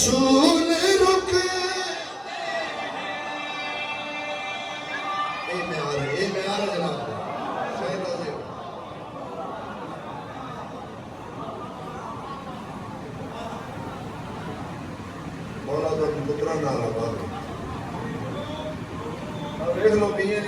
रसूल रुक ये में आ रहा जनाब बोला तो पुत्रा ना लगा देख लो भी ये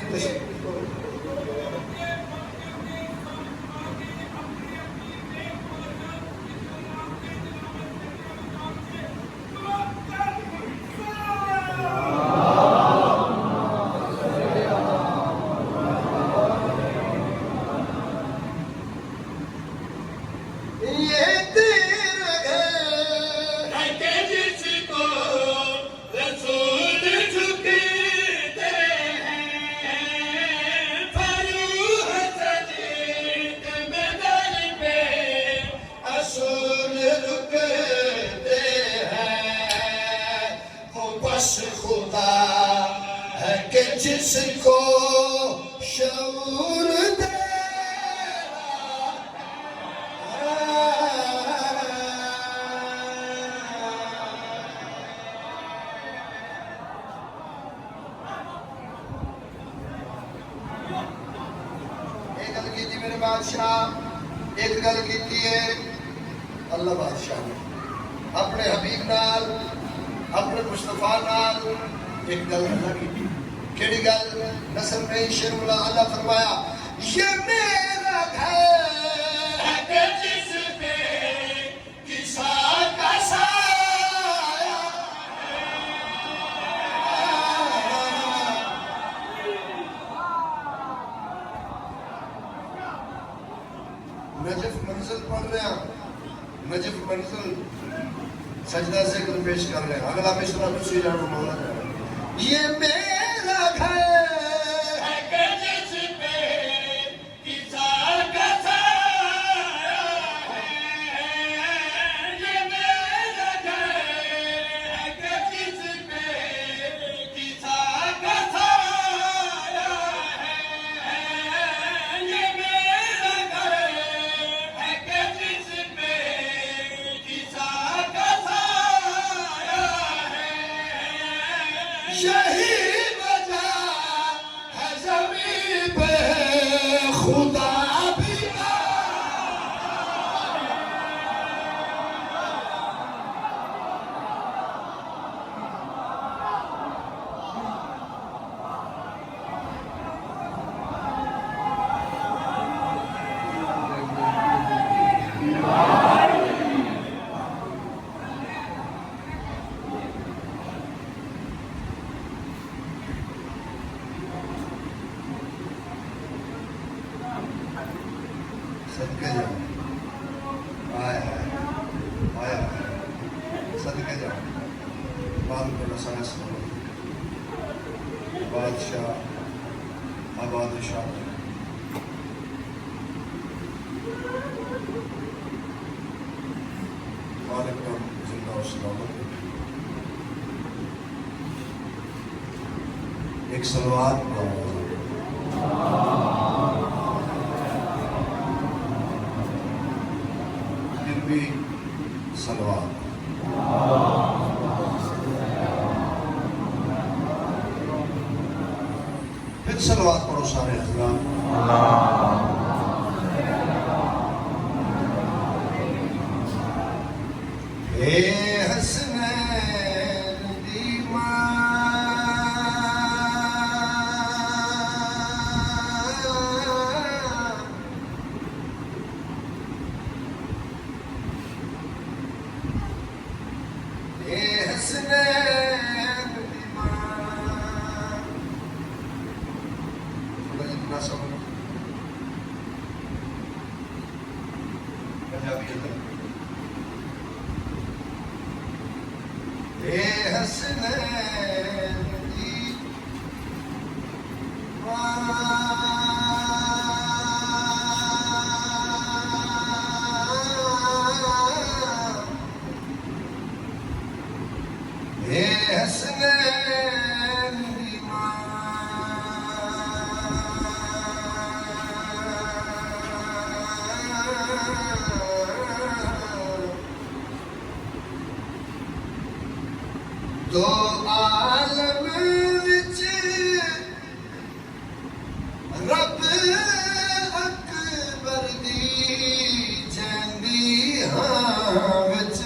खुदा है कि जिसको शऊर दे एक गल की मेरे बादशाह एक गल की है अल्लाह बादशाह ने अपने हबीब नाल अपने मुस्तफा नाल एक गल अदा की केड़ी गल नसर में शेरुल्लाह अल्लाह फरमाया ये मेरा घर है जिस पे किसा का साया नजफ मंजिल पढ़ रहे हैं नजफ मंजिल सजदा जिक्र पेश कर रहे हैं अगला मिसरा दूसरी जानो मौला ये मेरा घर है कि जिस पे किसा का साया है ये मेरा घर है कि जिस पे किसा का साया है ये मेरा घर है कि जिस पे किसा यही वजह है ज़मीन पे खुदा भी सदके जाओ आया आया सदके जाओ बाद को नसाना सुनो बादशाह आबाद शाह मालिक का जिंदा और सलामत एक सलवात पढ़ो सलवात फिर सलवात पढ़ो सारे हज़रात हे हसनैन दी दो आलम विच रब अकबर दी जंदी हां विच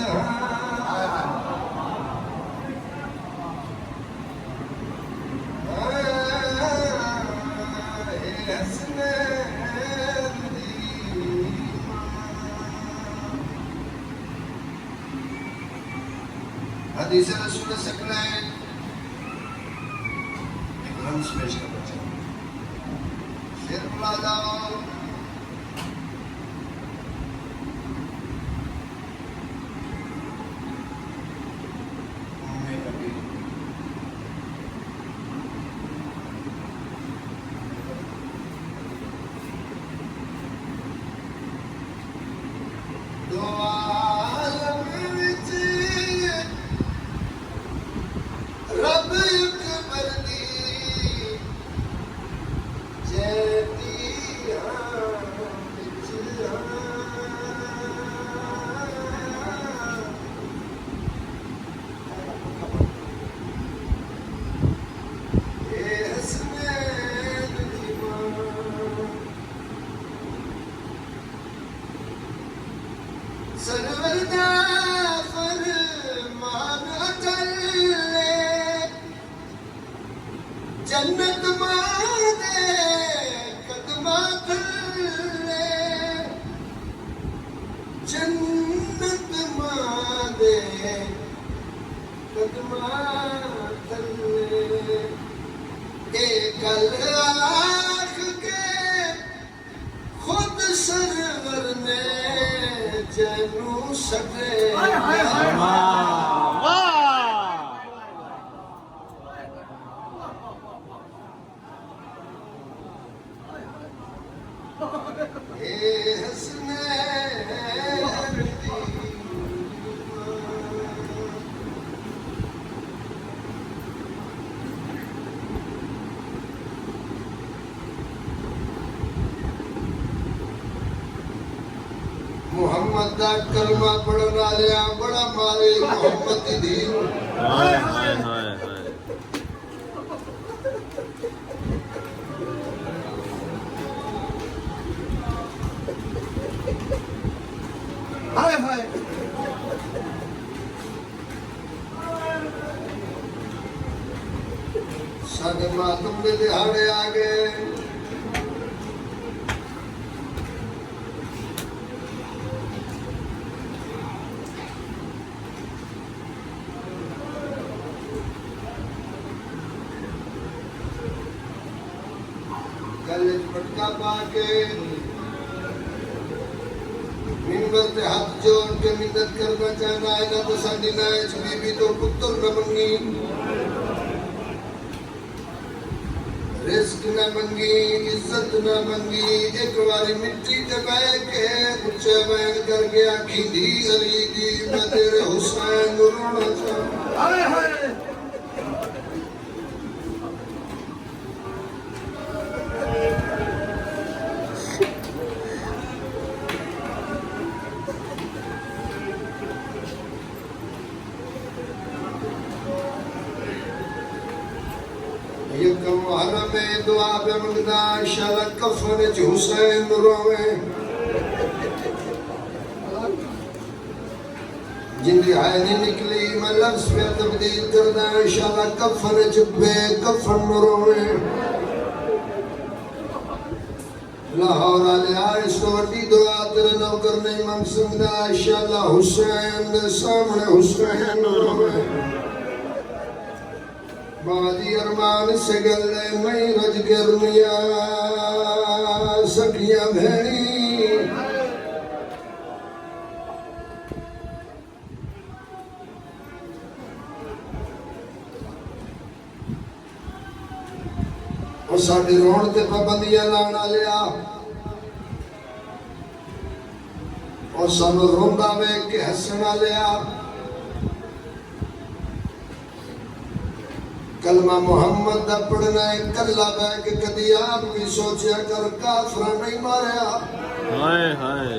हदीस रसूल सकना है एक रम्स पेश करना चाहिए शेर बुला जाओ सरवरदा फरमान चले जन्नत मादे कदमा थले जन्नत मादे कदमा थले ए कल आख के खुद सरवर ने जनु सटे मोहम्मद दा कलमा पढ़न वाले बड़ा मारे मोहम्मद दी हाय हाय हाय हाय हाय साडे मातम दे दिहाड़े आ गए पटका पाके मिंबर ते हाथ जोड़ के मिन्नत करना चाहना है ना तो साडी नाच बीबी तो पुत्र न मंगी रिस्क न मंगी इज्जत न मंगी एक बारी मिट्टी ते बह के ऊंचे बैन करके आखी दी अली दी मैं तेरे हुसैन रोना चाहता हाय हाय मुहर्रम में दुआ पे मंगदा इंशाअल्लाह कफन च हुसैन रोवे जिंदी हाय नहीं निकली मैं लफ्ज पे तब्दील करदा इंशाअल्लाह कफन च बे कफन रोवे लाहौर आलिया इस वड्डी दुआ तेरे नौकर ने मंगदा इंशाअल्लाह हुसैन दे सामने हुसैन रोवे बाजी अरमान से गले मई रज गिरनिया सखिया भेड़ी और साडी रोण ते पाबंदियां लाना लिया और सानू रोंदा वेख के हसना लिया कलमा मोहम्मद दा पढ़ना है कल्ला बह के कदी आप भी सोचा कर काफरा नहीं मारया हाय हाय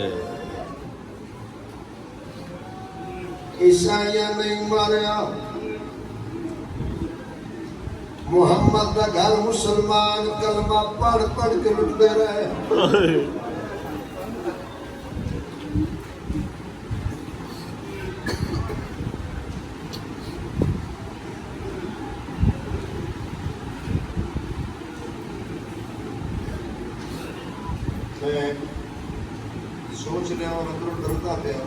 ईसाइया नहीं मारया मुहम्मद का घर मुसलमान कलमा पढ़ पढ़ के लुटते रहे। मैं सोच रहा हूँ अंदरों डरता पाया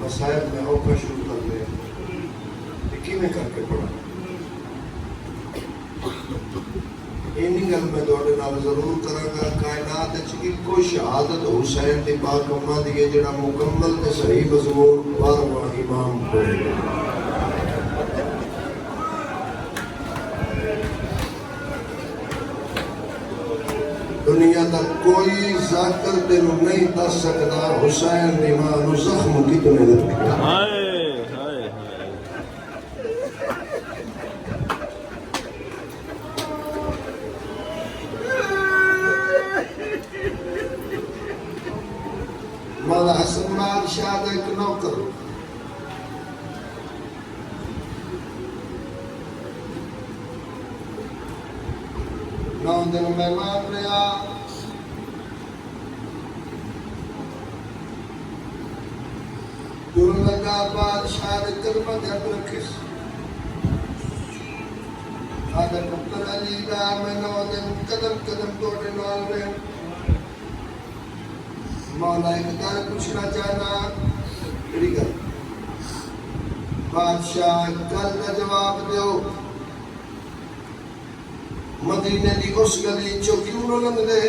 मसायब में औखा शुरू कर लिया किमें करके पढ़ा। इन्हीं गल मैं थोड़े नाल जरूर करांगा कायनात की कोई शहादत हुसैन दी पाक अम्मा दी है जेड़ा मुकम्मल ते सही मजमून 12वां इमाम पढ़ेगा। दुनिया का कोई जाकर तेन नहीं दस सकता हुसैन दी मां नूं जख्म कितने लगे। मौला हसन बादशाह का एक नौकर 9 दिन मेहमान रहा। तुरन लगा बादशाह ने कलमा ध्यान रखे आधा पुत्र अली का मैं 9 दिन कदम कदम तोड़े नाल रहे। मौला एक गल पूछना चाहना केड़ी गल बादशाह गल का जवाब दो मदीने की उस गली चो क्यों न लंघदे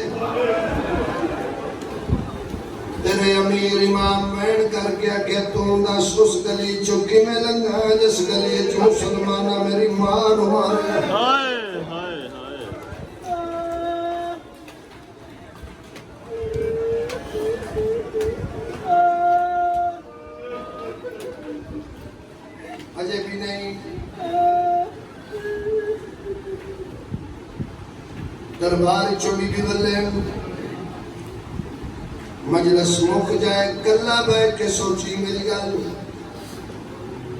तेरे अमीर इमाम बैन करके आखे तू दस उस गली चो किवें लंघा जिस गली चो मुसलमाना मेरी मां नूं मारे। अजय भी नहीं दरबार चोरी भी बल्ले मजलिस मुक जाए गल्ला बैठ के सोची मेरी गल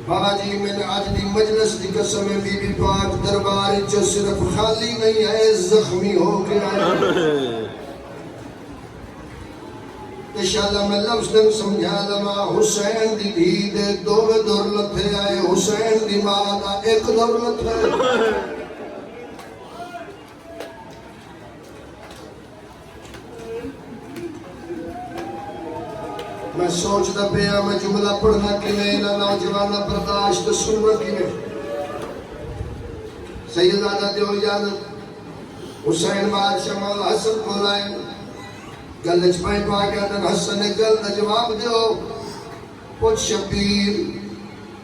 बाबा जी मैंने आज दी मजलिस दी कसम है बीबी पाक दरबार चो सिर्फ खाली नहीं है जख्मी हो गया है। इंशाअल्लाह मैं लफ्ज़ दिन समझा लवा हुसैन दी धी दे दोवे दौर लथे आए हुसैन दी मां दा एक दौर लथे। मैं सोचता पिया मैं जुमला पढ़ना किवें इन्हां नौजवानां बर्दाश्त सुनना किवें। सैयदादा दियो इजाजत हुसैन बादशाह मौला हसन कोल आए गल च पाई पा गया तो हसन ने गल का जवाब दो कुछ शबीर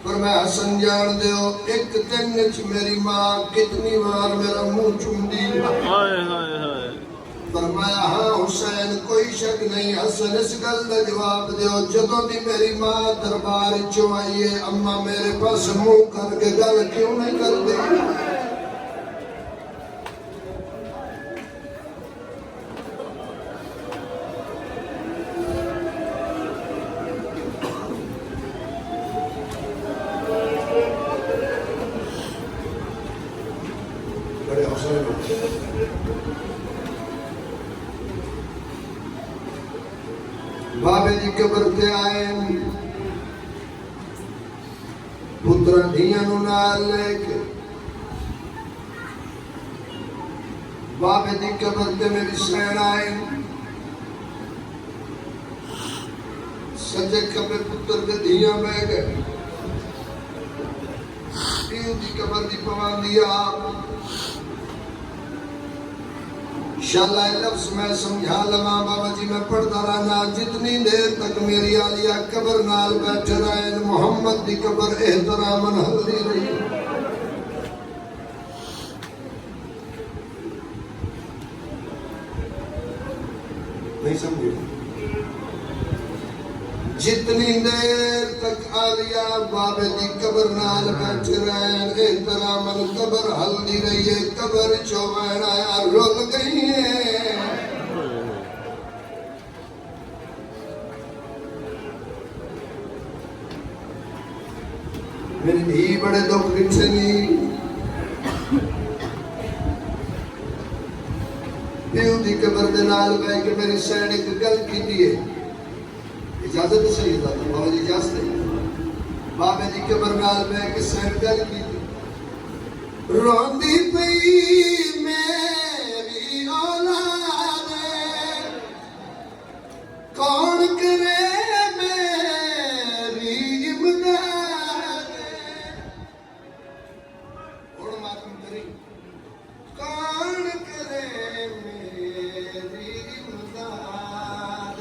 पर मैं हसन जान दो एक दिन च मेरी मां कितनी बार मेरा मुंह चूमदी। फरमाया हाँ हुसैन कोई शक नहीं। हसन इस गल का जवाब दो जदों दी मेरी मां दरबार चो आई है अम्मा मेरे पास मुंह करके गल क्यों नहीं करती। बाबे जी कबर ते आए पुत्र धियां नूं नाल लेके बाबे जी कबर ते मेरी सैन आए सज्जे खबे पुत्र ते धियां बह गए पीऊ दी कबर दी पवांदी आप इंशाअल्लाह लफ्ज़ मैं समझा लवा बाबा जी मैं पढ़ता रहना जितनी देर तक मेरी आलिया कबर नाल बैठे रहे मोहम्मद दी कबर एहतरामन हल्दी रही। नहीं समझे जितनी देर तक आलिया बाबे दी कबर नाल बैठे रहे एहतरामन कबर हल्दी रही है कबर चो आया रुल गई है। मेरी धी बड़े दुख दिखे नहीं दी कबर दे नाल बैठ के मेरी सैन एक गल कीती है। इजाजत सही था बाबा जी इजाजत है। बाबे दी कबर नाल बैठ के सैन गल कीती। रोंदी पई मेरी औलाद कौन करे मेरी इमदाद। कौन मातम करी कौन करे मेरी इमदाद।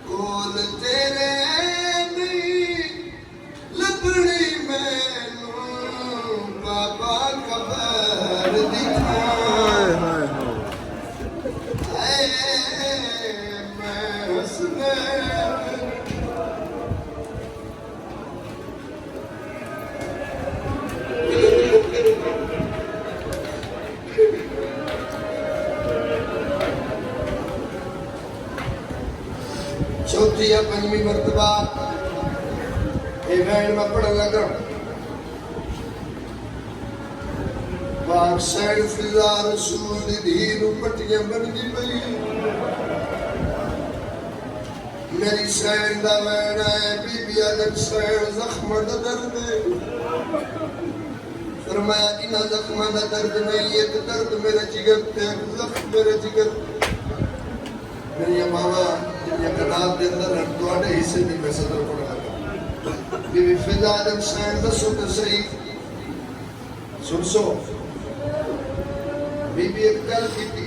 कोल तेरे नहीं लबड़ी मैनू बाबा कबर दिखा। मैं हंसने चौथी या पंजवीं मरतबा ये वैन में पढ़न लगा। पाक सैन फिजा रसूल दी धीर पट्टियां बनदी पई। मेरी सैन दा वैन है बीबी आदम सैन जख्म दा दर्द है। फरमाया इन्हां जख्मां दा दर्द नहीं एक दर्द मेरे जिगर ते जख्म मेरे जिगर। मेरी मावा ये किताब के अंदर थोड़े हिस्से में मैं सदर पढ़ लगा। बीबी फिजा आदम सैन दसो तो सही सुन बीबी एक गल कीती।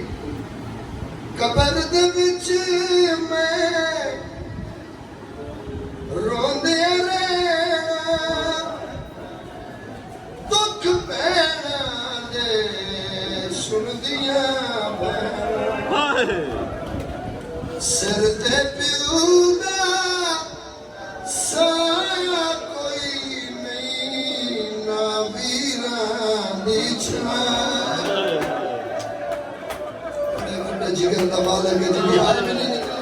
कबर दे विच मैं रोंदे रहना दुख पैना दे सुनदियां सिर ते प्यू दा साया कोई नहीं ना वीरां दी छां। जिगर का मालक है जिंदगी आज भी नहीं निकली।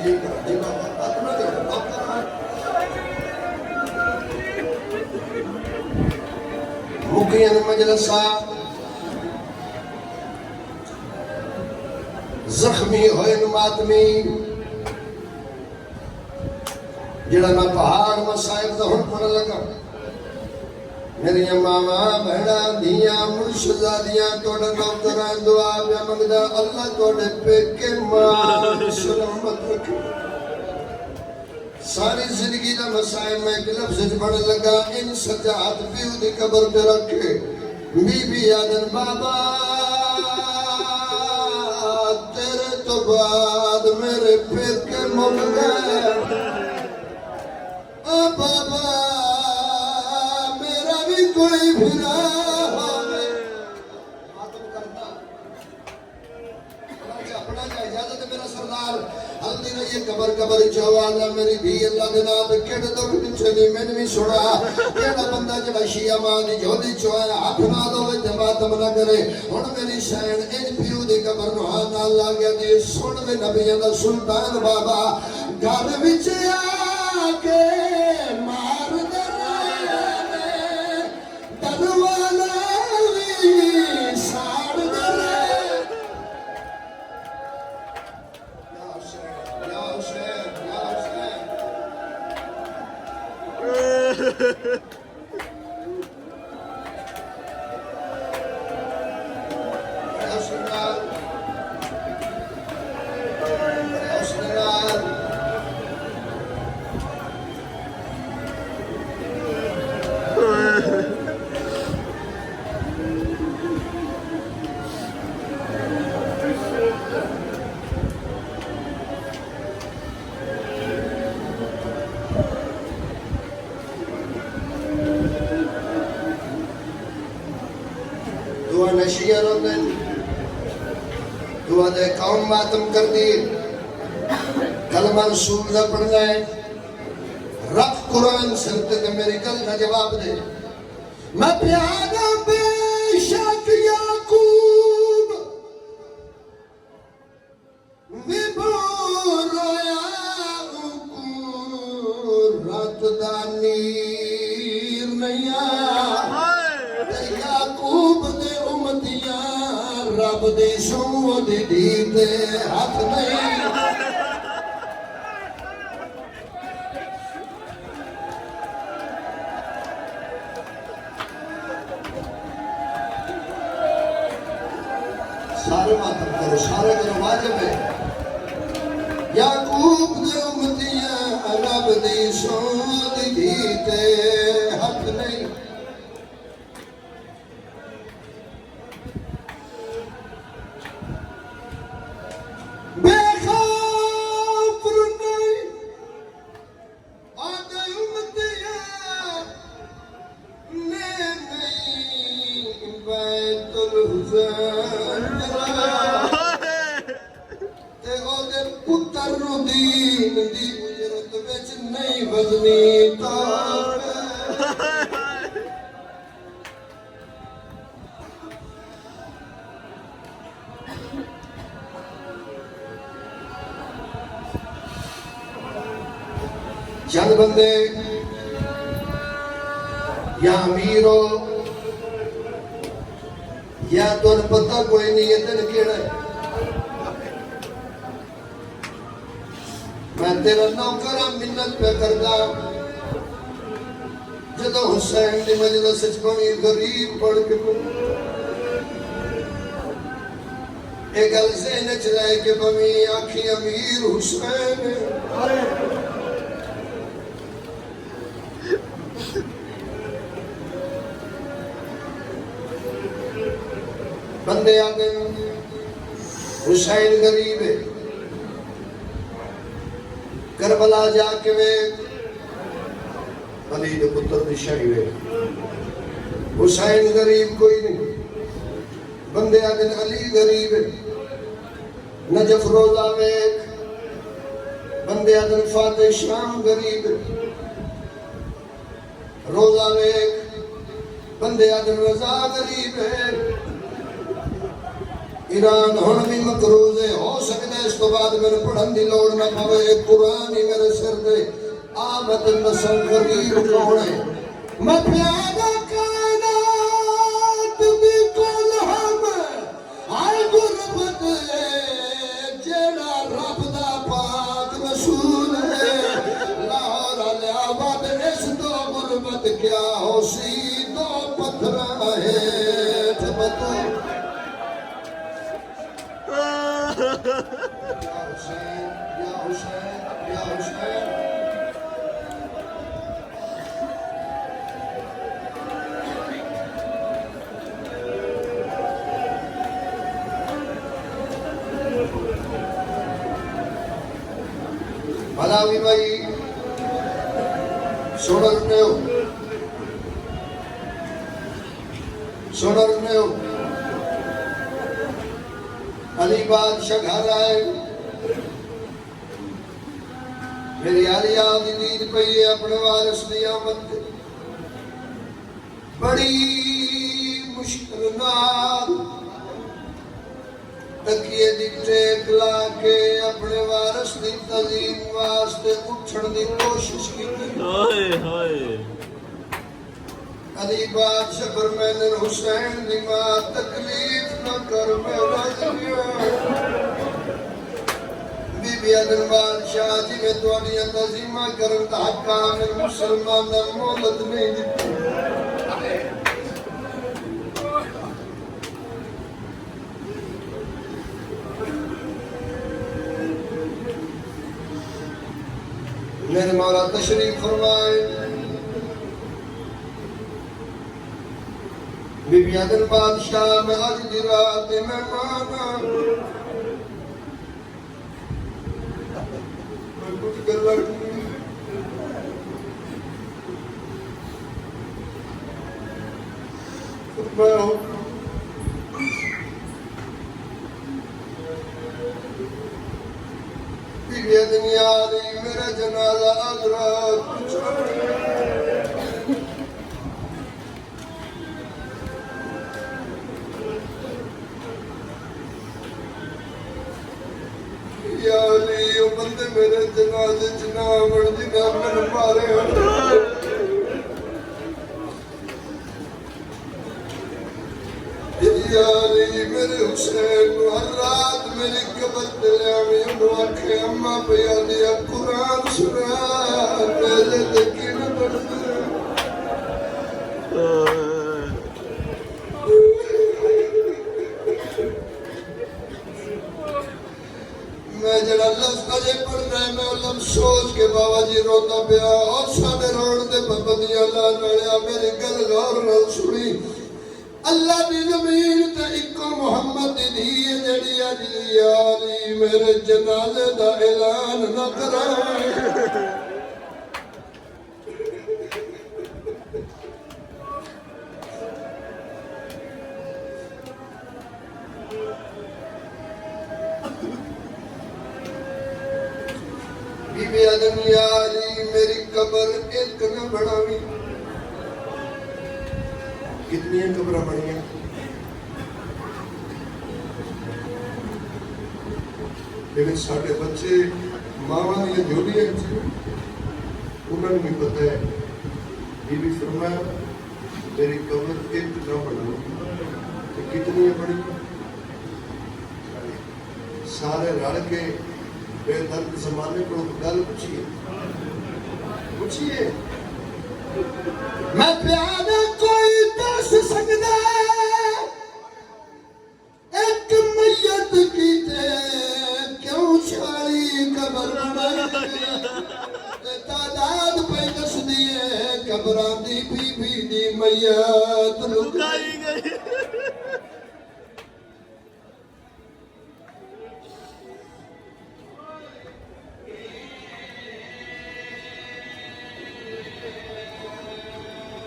जी अपना मुखियन मजलसा जख्मी होए मातमी जेड़ा मैं पहाड़ मसाइब दा हुण पढ़न लगा। मेरी मामा बहना दिया मुर्शदादियां तोड़े नौकरां दुआ पे मंगदा अल्लाह तोड़े पेके मां सलामत रखे। सारी जिंदगी का मसाइल मैं एक लफ्ज़ पढ़ लगा। इन सजात पीऊ दी कबर पे रखे बीबी आदन बाबा तेरे तो बाद मेरे पेके मुक गए। ओ बाबा कोई फिरा अपना इजाजत है मेरा सरदार हल्दी ने ये कबर कबर जवाना मेरी धी अल्लाह दे नाम पे केड़ दुख दिछे नहीं मैंने भी सुना। जेड़ा बंदा जेड़ा शिया मां दी जोदी चोया हाथ ना दोवे ते मातम ना करे। हुन मेरी शैन इन पियो दी कबर नु हाथ नाल ला गया दी सुन वे नबियां दा सुल्तान बाबा घर विच आके मार दे दरवाजा भी साड़ दे। नशिया रोंदन दुआ दे कौम मातम कर दी। कलमा रसूल दा पढ़ना है रब कुरान सुनते ते मेरी गल का जवाब दे। मैं प्यारा बेशक याकूब विभोरया रात दा नीर नहीं रब दी सूद दी ते हथ नहीं सारे मातम करो सारे करो वाजिब है याकूब दे उम्मतियां रब दी सूद दी ते हथ नहीं चंद बंदे या अमीर हो या तुम पता कोई नहीं है दिन केड़ा है मैं तेरा नौकर मिन्नत पे करदा जदों हुसैन दी मजलिस च कोई गरीब पढ़ के एक गल ज़हन च लाए कि पवी आखी अमीर हुसैन बंदे आगे हुसैन गरीब है करबला जाके वे अली दे पुत्र दी शही वे हुसैन गरीब कोई नहीं बंदे आगे अली गरीब है नजफ रोजा वेख बंदे आगे फाते शाम गरीब है रोजा वेख बंदे आगे रजा गरीब है ईरान हुण भी मकरूज है हो सकता है इस तो बाद मेरे पढ़न की लोड़ ना पवे कुरान ही मेरे सिर पे आमद नस्ल गरीब कौन है मैं प्यादा कायनात दी कुल हम आए गुरबत जेड़ा रब दा पाक रसूल है लाहौर अलियाबाद इस तो गुरबत क्या होसी दो पत्थर है बतू भलावी भाई सुन रहे हो अली बादशाह घर आए मेरी आलिया दी नींद पई है अपने वारिस दी आमद बड़ी मुश्किल नाल तकिए दी टेक ला के अपने वारिस दी तज़ीम वास्ते उठण दी कोशिश की अली बादशाह फरमाने हुसैन दी मां तकलीफ न कर मेरा बीबी अदन बादशाह जी में तुहाडियां तज़ीमा करन दा हक आमिर मुसलमान दा मोहलत नहीं दित्ती मेरे मौला तशरीफ फरमाए बीबी अदन बादशाह में आज की रात मेहमान कुछ गल्ला बीबी अदन याद मेरा जनाजा अजरा बंदे मेरे जनाजे च ना आवण दी ना मैनूं मारे याली मेरे हुसैन हर रात मेरी कबर पे लियावी उन्होंने आखे अम्मा पिया दिया कुरान सुना मेरे देखी न पढ़ते मैं जरा लफ्ज अजे पढ़ रहा मैं लफ्ज सोच के बाबा जी रोता पिया और साढ़े रोड दे पाबंदियां ला नालिया मेरी गल गौर नाल सुनी अल्लाह दी जमीन ते इको मोहम्मद दी धी जड़ी अज यारी मेरे जनाजे दा ऐलान न कराए बीबी आदम यारी मेरी कबर एक न बढ़ावी कितनी कब्र बनिया लेकिन साढ़े बच्चे मावा दियां झोलियां उन्होंने भी पता है बीबी फरमाया मेरी कब्र एक न बढ़ावी तो कितनी बड़ी सारे रल के बेदर्द जमाने को गल पूछिए मैं प्यार कोई दस सकता एक मैयत की क्यों छाली कबर तादाद पे दस दिए कबरां दी बीबी दी मैयत लुकाई गई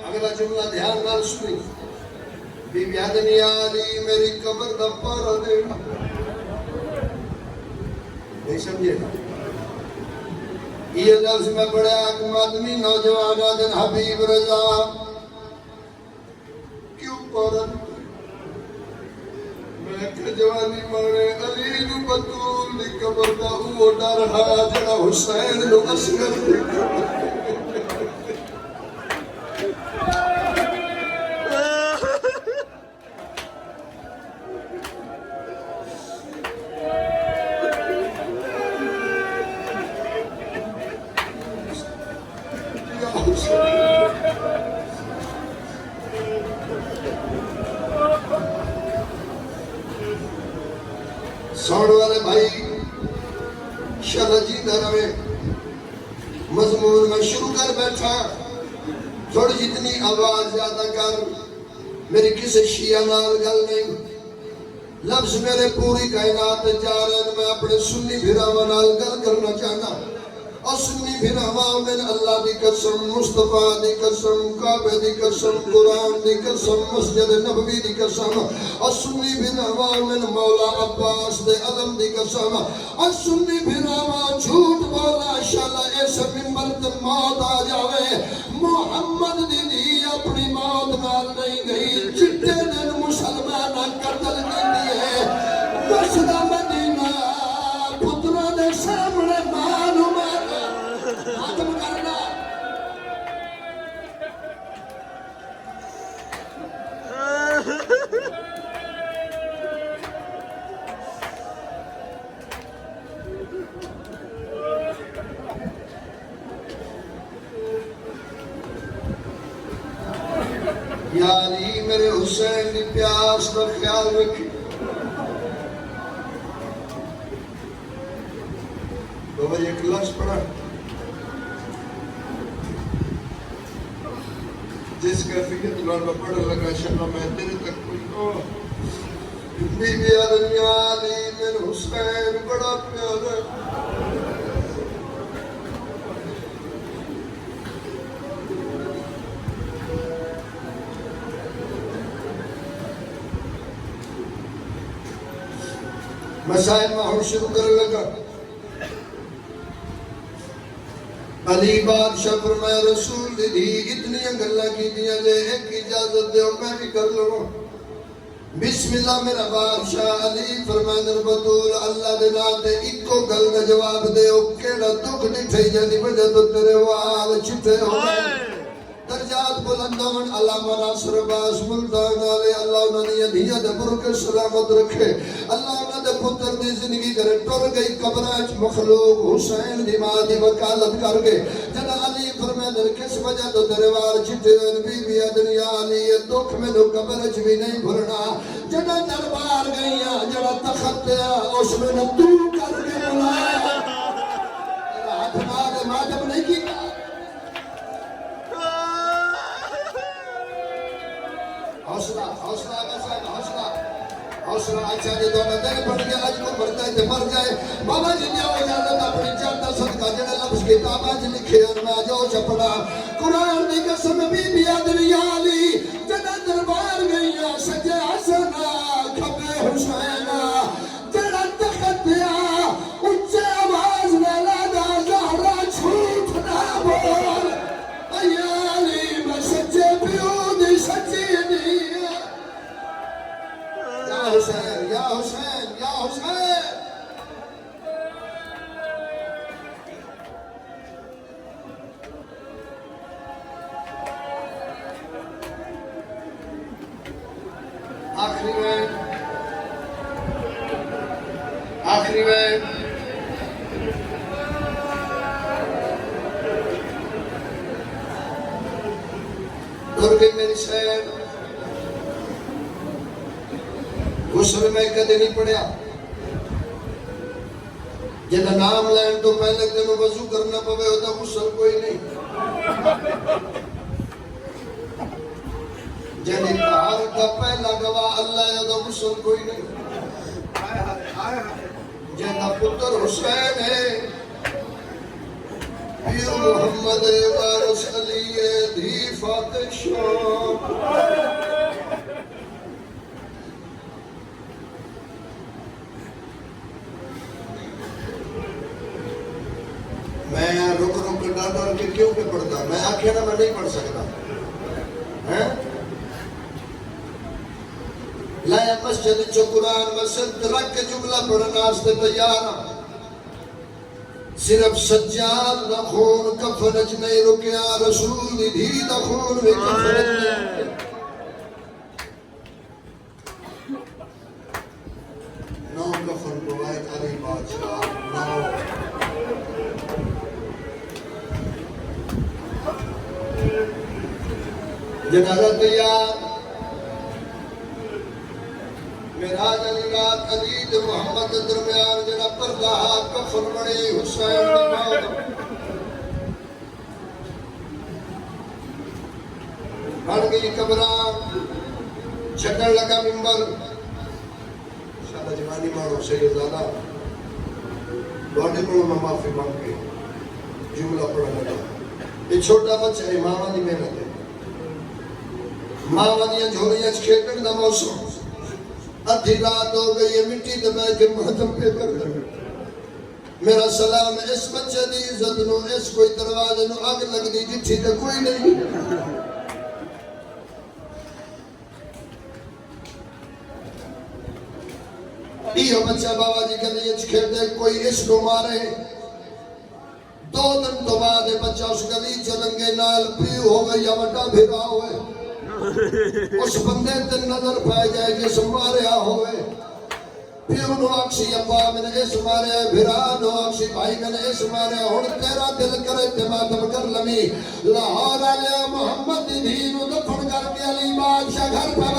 अगला जुमला ध्यान नाल सुनी बीबी आदमी आली मेरी कब्र दा पारा दे नहीं समझे ये लफ्ज में बड़ा आदमी नौजवान आदन हबीब रजा क्यों पारा मैं जवानी माने अली नु बतूल दी कब्र दा वो डर हा जड़ा हुसैन नु असगर दी सौड़ वाले भाई शरजी रवे मजमून में शुरू कर बैठा थोड़ी जितनी आवाज ज्यादा कर मेरी किसी शिया नाल गल नहीं लफ्ज मेरे पूरी कायनात जा रहे मैं अपने सुन्नी भिरावां नाल गल करना चाहना और सुन्नी भिरावां में अल्लाह दी कसम मुस्तफा दी कसम काबे दी कसम कुरान दी कसम मस्जिद नबवी दी कसम और सुन्नी भिरावां में मौला अब्बास दे अलम दी कसम और सुन्नी भिरावां झूठ बोला शाला ऐसे मिंबर ते मौत आ जावे मोहम्मद दी दी अपनी मौत नाल नहीं गई चिट्टे दिन मुसलमान कत्ल कीती है मसदा मदीना पुत्रों दे सामने मानू खत्म करना यारी मेरे हुसैन की प्यास का ख्याल रखी बाबा एक लफ्ज पढ़ा जिस कैफियत में पढ़ लगा शर्मा मैं तेरे तक कोई बीबी आदमी आली मेरे हुसैन बड़ा प्यारा मसाइल में हम शुरू कर लगा अली बादशाह फरमाया रसूल दी इतनी गल्ला की दिया जे एक इजाजत दो मैं भी कर लूं बिस्मिल्लाह मेरा बादशाह अली फरमाया बतूल अल्लाह दे नाम ते इको गल का जवाब दे ओ केड़ा दुख दिठे जानी वजह तो तेरे वाल चिट्टे हो गए दर्जात बुलंद होवन अल्लाह मनासर बास मुल्तान वाले अल्लाह उन्हें धिया दे बुरके सलामत रखे अल्लाह उन्हें पुत्र दी जिंदगी करे टुर गई कब्रां च मखलूक हुसैन दी मां दी वकालत करके जना अली फरमांदे किस वजह तो दरबार चिट्टे बीबी दुनिया अली दुख मैनू कब्र च भी नहीं भुलना जना दरबार गईया जड़ा तखत उस मैनू तू करके बुलाया हाथ मार मातम नहीं कीता हौसला हौसला हौसला हौसला अच्छा जी दोनों दिन बढ़ गया आज को बढ़ता है मर जाए बाबा जी ने इजाजत अपनी जान सदका जेड़ा लफ्ज किताबां च लिखे मैं जो छपड़ा कुरान दी कसम बीबी दुनिया अली जड़ा दरबार गईया सजे हसना खबे हुसैना जड़ा तखत उच्चे आवाज में लादा ज़हरा झूठ ना बोल अली मैं सच्चे पियो दी सच्ची हुसैन या हुसैन या हुसैन आखिरी में दुर्गे मेरी शहर गुस्ल में कदे नहीं पढ़िया जिहदा नाम लैन तो पहले तेन वजू करना पवे ओदा गुस्ल कोई नहीं जिहदी तार का पहला गवाह अल्लाह है ओदा गुस्ल कोई नहीं जिहदा पुत्र हुसैन है पीर मोहम्मद वारिस अली धी फातिह शाम मैं रुक रुक डर के क्यों पे पढ़ता मैं आखिया ना मैं नहीं पढ़ सकता हैं लाया मस्जिद च कुरान मस्जिद रख के जुमला पढ़ना वास्ते तैयार सिर्फ सज्जाद दा खून कफन च नहीं रुकया रसूल दी धी दा खून भी कफन च नहीं नौ कफन पवाए अली बादशाह नौ जनाजा तैयार मेराज अली रात अली ते मोहम्मद दरमियान जड़ा पर्दा हाथ कफन बने हुसैन दी मौत बन गई कब्रां छकन लगा मिंबर शाला जवानी मारो सैयदादा बॉडी को मैं माफी मांग के जुमला पढ़ने लगा ये छोटा बच्चा है मामा दी मेहनत है मावा दियां झोलियां च खेडण दा मौसम अद्धी रात हो गई है मिट्टी ते बैठ के मातम पे कर मेरा सलाम इस बच्चे दी इज्जत नु इस कोई दरवाजे नु अग लगदी जिठी ते कोई नहीं इहो बच्चा बाबा जी गली च खेडे कोई इसको मारे 2 दिन तो बाद बच्चा उस गली च लंगे नाल पी हो गई या वड्डा भिरा होए उस बंदे ते नजर पाई जाए जिस मारिया होवे प्यो नो अक्सी अब्बा मैंने इस मारे भिरा नो अक्सी भाई मैंने इस मारे हुन तेरा दिल करे ते मातम कर लमी लाहौर आले मोहम्मद दी दी नु दफन करके अली बादशाह घर पर